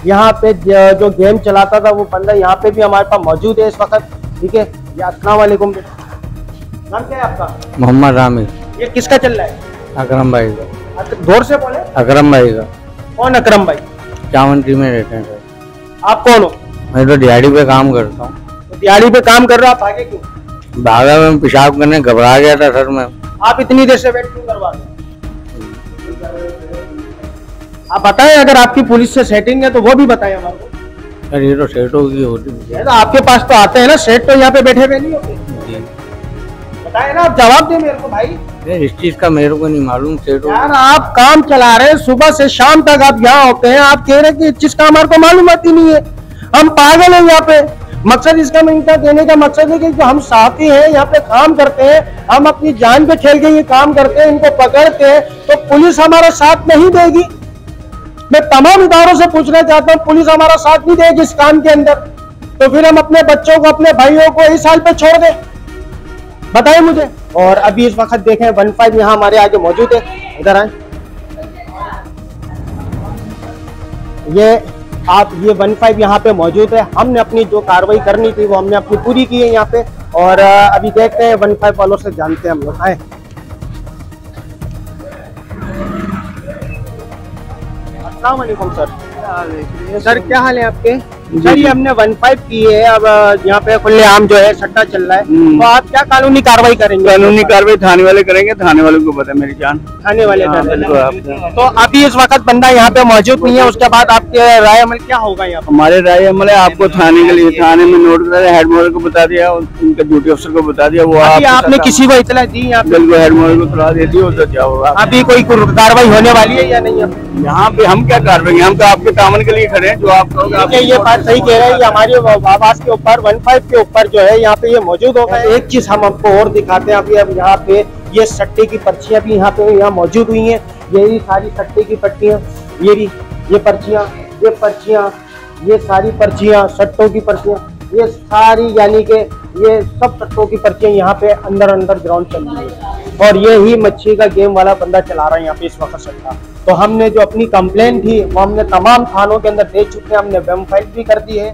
यहाँ पे जो गेम चलाता था वो बंदा यहाँ पे भी हमारे पास मौजूद है इस वक्त। ठीक है, ये अस्सलाम वालेकुम। नाम क्या है आपका? मोहम्मद रामी। ये किसका चल रहा है? अकरम भाई का। जोर से बोले। अकरम भाई का। कौन अकरम भाई? चावंती में रहते हैं सर। आप कौन हो? मैं तो दिहाड़ी पे काम करता हूँ। तो दिहाड़ी पे काम कर रहे हो, आप आगे क्यों? भागा में पेशाब करने घबरा गया था सर मैं। आप इतनी देर से वेट क्यों करवा रहे? आप बताएं, अगर आपकी पुलिस से सेटिंग है तो वो भी बताएं हमारे को। सर ये तो सेठों की होती है। तो आपके पास तो आते हैं ना सेठ, तो यहाँ पे बैठे हुए नहीं होते? बताए ना, आप जवाब दे मेरे को भाई। इस चीज का मेरे को नहीं मालूम सेठों। यार आप काम चला रहे हैं, सुबह से शाम तक आप यहाँ होते हैं, आप कह रहे हैं कि इस चीज का हमारे को मालूम आती नहीं है। हम पागल हैं यहाँ पे। मकसद इसका इनका कहने का मकसद है कि जो हम साथी हैं यहाँ पे काम करते हैं, हम अपनी जान पे खेल के ये काम करते हैं, इनको पकड़ते हैं तो पुलिस हमारा साथ नहीं देगी। मैं तमाम इदारों से पूछना चाहता हूँ, पुलिस हमारा साथ नहीं देगी इस काम के अंदर, तो फिर हम अपने बच्चों को, अपने भाइयों को इस हाल पे छोड़ दें? बताएं मुझे। और अभी इस वक्त देखें 15 यहाँ हमारे आगे मौजूद है, इधर आए। ये 15 यहाँ पे मौजूद है। हमने अपनी जो कार्रवाई करनी थी वो हमने अपनी पूरी की है यहाँ पे। और अभी देखते हैं 15 वालों से जानते हैं हम लोग। आए, अस्सलाम वालेकुम सर। सर क्या हाल है आपके? सर ये हमने 15 की है, अब यहाँ पे खुलेआम जो है सट्टा चल रहा है, तो आप क्या कानूनी कार्रवाई करेंगे? कानूनी कार्रवाई थाने वाले करेंगे, थाने वालों को पता है मेरी जान। थाने वाले तो अभी इस वक्त बंदा यहाँ पे मौजूद नहीं है, उसके बाद आपके राय अमल क्या होगा यहाँ पे? हमारे राय अमल है आपको थाने के लिए, थाने में नोट करा, हेड मास्टर को बता दिया, उनके ड्यूटी अफसर को बता दिया। वो आपने किसी को इतला दी? बिल्कुल हेड मास्टर को सलाह दे दी, उधर क्या होगा। अभी कोई कार्रवाई होने वाली है या नहीं? यहाँ पे हम क्या कार्रवाई, हम तो आपके तामन के लिए खड़े हैं। जो आप कहोगे ये बात सही कह रहे हैं, ये हमारी आवाज के ऊपर 15 के ऊपर जो है यहाँ पे ये मौजूद होगा। एक चीज हम आपको और दिखाते हैं, अभी अब यहाँ पे ये सट्टे की पर्चियां भी यहाँ पे मौजूद हुई हैं। यही सारी सट्टे की पर्चियां, ये पर्चियां, ये सारी पर्चियां सट्टों की पर्चियां, ये सारी, यानी कि ये सब सट्टों की पर्चियां यहाँ पे अंदर ग्राउंड चल रही है। और ये ही मच्छी का गेम वाला बंदा चला रहा है यहाँ पे इस वक्त सट्टा। तो हमने जो अपनी कंप्लेन थी वो हमने तमाम थानों के अंदर दे चुके हैं, हमने वेब फाइल भी कर दी है।